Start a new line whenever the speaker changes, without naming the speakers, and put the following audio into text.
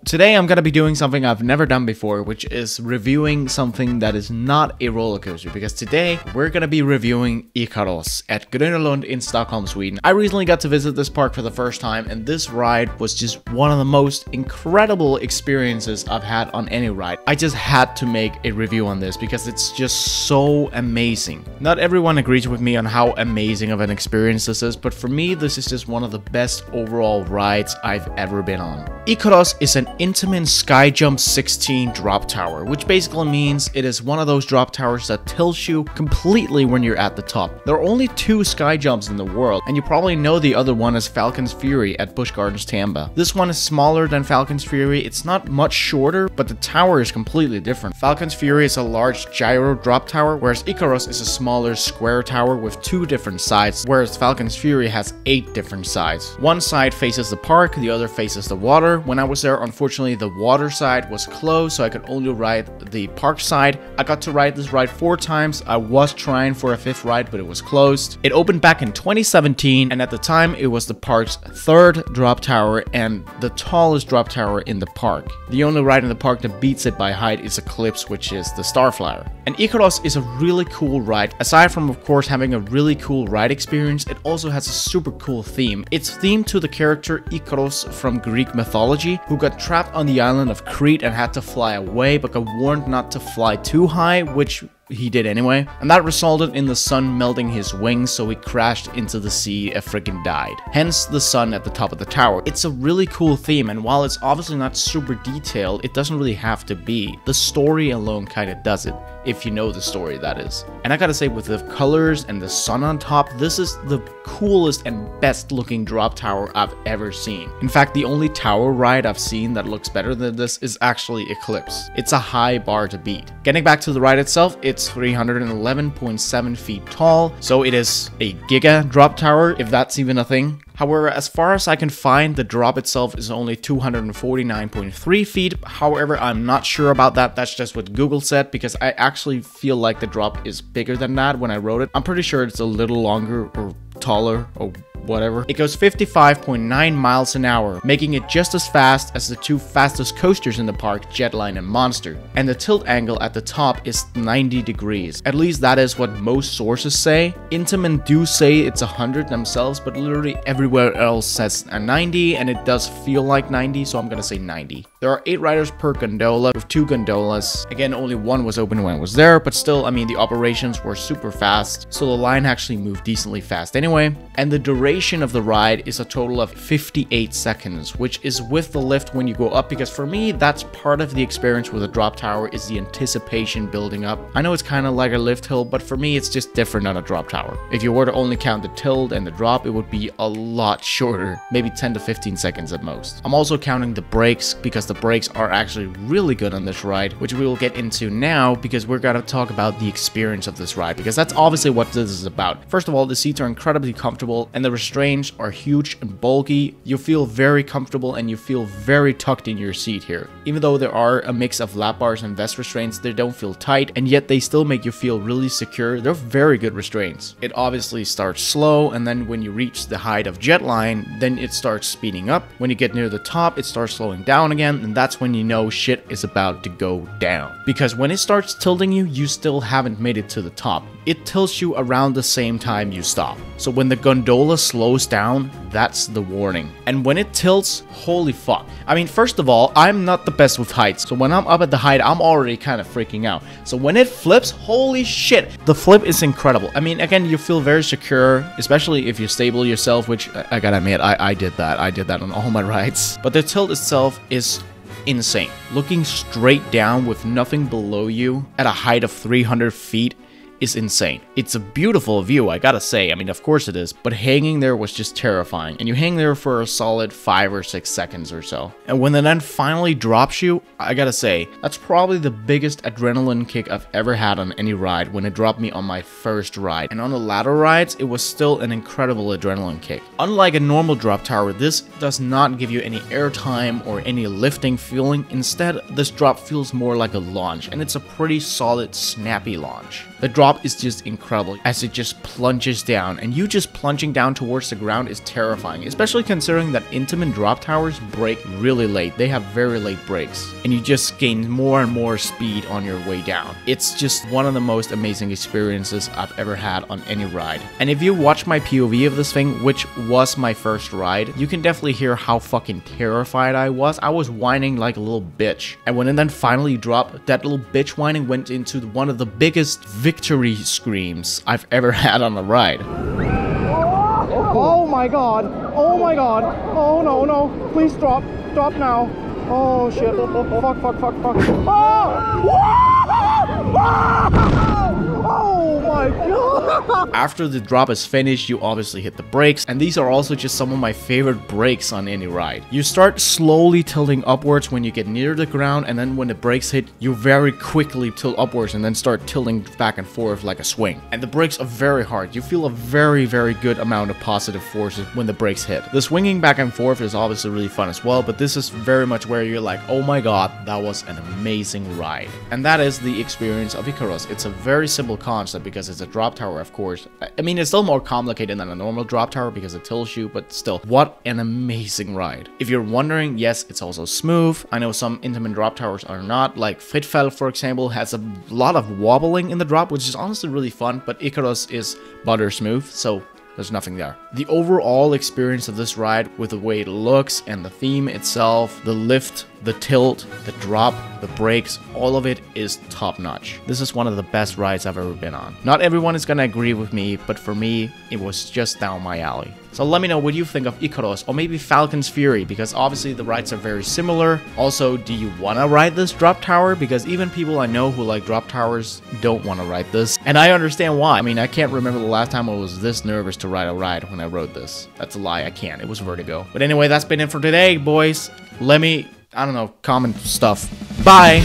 Today I'm gonna be doing something I've never done before, which is reviewing something that is not a roller coaster, because today we're gonna be reviewing Ikaros at Gröna Lund in Stockholm, Sweden. I recently got to visit this park for the first time, and this ride was just one of the most incredible experiences I've had on any ride. I just had to make a review on this because it's just so amazing. Not everyone agrees with me on how amazing of an experience this is, but for me this is just one of the best overall rides I've ever been on. Ikaros is an Intamin Sky Jump 16 drop tower, which basically means it is one of those drop towers that tilts you completely when you're at the top. There are only 2 sky jumps in the world, and you probably know the other one as Falcon's Fury at Busch Gardens Tamba. This one is smaller than Falcon's Fury. It's not much shorter, but the tower is completely different. Falcon's Fury is a large gyro drop tower, whereas Ikaros is a smaller square tower with 2 different sides, whereas Falcon's Fury has 8 different sides. One side faces the park, the other faces the water. When I was there, unfortunately, the water side was closed, so I could only ride the park side. I got to ride this ride 4 times. I was trying for a 5th ride, but it was closed. It opened back in 2017, and at the time, it was the park's 3rd drop tower and the tallest drop tower in the park. The only ride in the park that beats it by height is Eclipse, which is the Starflyer. And Ikaros is a really cool ride. Aside from, of course, having a really cool ride experience, it also has a super cool theme. It's themed to the character Ikaros from Greek mythology, who got trapped on the island of Crete and had to fly away, but got warned not to fly too high, which he did anyway, and that resulted in the sun melting his wings, so he crashed into the sea and freaking died. Hence the sun at the top of the tower. It's a really cool theme, and while it's obviously not super detailed, it doesn't really have to be. The story alone kind of does it, if you know the story, that is. And I gotta say, with the colors and the sun on top, this is the coolest and best looking drop tower I've ever seen. In fact, the only tower ride I've seen that looks better than this is actually Eclipse. It's a high bar to beat. Getting back to the ride itself, it's 311.7 feet tall, so it is a giga drop tower, if that's even a thing. However, as far as I can find, the drop itself is only 249.3 feet. However, I'm not sure about that. That's just what Google said, because I actually feel like the drop is bigger than that when I wrote it. I'm pretty sure it's a little longer or taller or whatever. It goes 55.9 miles an hour, making it just as fast as the 2 fastest coasters in the park, Jetline and Monster. And the tilt angle at the top is 90 degrees. At least that is what most sources say. Intamin do say it's 100 themselves, but literally everywhere else says a 90, and it does feel like 90, so I'm gonna say 90. There are 8 riders per gondola, with 2 gondolas. Again, only 1 was open when I was there, but still, I mean, the operations were super fast, so the line actually moved decently fast anyway. And the duration of the ride is a total of 58 seconds, which is with the lift when you go up, because for me, that's part of the experience with a drop tower, is the anticipation building up. I know it's kind of like a lift hill, but for me, it's just different on a drop tower. If you were to only count the tilt and the drop, it would be a lot shorter, maybe 10 to 15 seconds at most. I'm also counting the brakes, because the brakes are actually really good on this ride, which we will get into now, because we're gonna talk about the experience of this ride, because that's obviously what this is about. First of all, the seats are incredibly comfortable, and the restraints are huge and bulky. You feel very comfortable and you feel very tucked in your seat here. Even though there are a mix of lap bars and vest restraints, they don't feel tight, and yet they still make you feel really secure. They're very good restraints. It obviously starts slow, and then when you reach the height of Jetline, then it starts speeding up. When you get near the top, it starts slowing down again, and that's when you know shit is about to go down. Because when it starts tilting you, you still haven't made it to the top. It tilts you around the same time you stop. So when the gondola slows down, that's the warning. And when it tilts, holy fuck. I mean, first of all, I'm not the best with heights, so when I'm up at the height, I'm already kind of freaking out. So when it flips, holy shit, the flip is incredible. I mean, again, you feel very secure, especially if you stable yourself, which I gotta admit, I did that. I did that on all my rides. But the tilt itself is insane. Looking straight down with nothing below you at a height of 300 feet is insane. It's a beautiful view, I gotta say. I mean, of course it is, but hanging there was just terrifying. And you hang there for a solid 5 or 6 seconds or so. And when the then finally drops you, I gotta say, that's probably the biggest adrenaline kick I've ever had on any ride, when it dropped me on my first ride. And on the latter rides, it was still an incredible adrenaline kick. Unlike a normal drop tower, this does not give you any airtime or any lifting feeling. Instead, this drop feels more like a launch, and it's a pretty solid, snappy launch. The drop is just incredible as it just plunges down, and you just plunging down towards the ground is terrifying, especially considering that Intamin drop towers break really late. They have very late breaks, and you just gain more and more speed on your way down. It's just one of the most amazing experiences I've ever had on any ride. And if you watch my POV of this thing, which was my first ride, you can definitely hear how fucking terrified I was. I was whining like a little bitch. And when it then finally dropped, that little bitch whining went into one of the biggest victory screams I've ever had on a ride.
Oh my god. Oh my god. Oh no, no. Please drop. Drop now. Oh shit. Fuck, fuck, fuck, fuck. Oh my god.
After the drop is finished, you obviously hit the brakes, and these are also just some of my favorite brakes on any ride. You start slowly tilting upwards when you get near the ground, and then when the brakes hit, you very quickly tilt upwards and then start tilting back and forth like a swing. And the brakes are very hard. You feel a very, very good amount of positive forces when the brakes hit. The swinging back and forth is obviously really fun as well, but this is very much where you're like, oh my god, that was an amazing ride. And that is the experience of Ikaros. It's a very simple concept because it's a drop tower, of course. I mean, it's still more complicated than a normal drop tower because it tilts you, but still, what an amazing ride. If you're wondering, yes, it's also smooth. I know some Intamin drop towers are not, like Fitfell, for example, has a lot of wobbling in the drop, which is honestly really fun, but Ikaros is butter smooth, so there's nothing there. The overall experience of this ride, with the way it looks and the theme itself, the lift, the tilt, the drop, the brakes, all of it is top notch. This is one of the best rides I've ever been on. Not everyone is gonna agree with me, but for me, it was just down my alley. So let me know what you think of Ikaros, or maybe Falcon's Fury, because obviously the rides are very similar. Also, do you wanna ride this drop tower? Because even people I know who like drop towers don't wanna ride this. And I understand why. I mean, I can't remember the last time I was this nervous to ride a ride when I rode this. That's a lie, I can't. It was vertigo. But anyway, that's been it for today, boys. Let me, I don't know, comment stuff. Bye!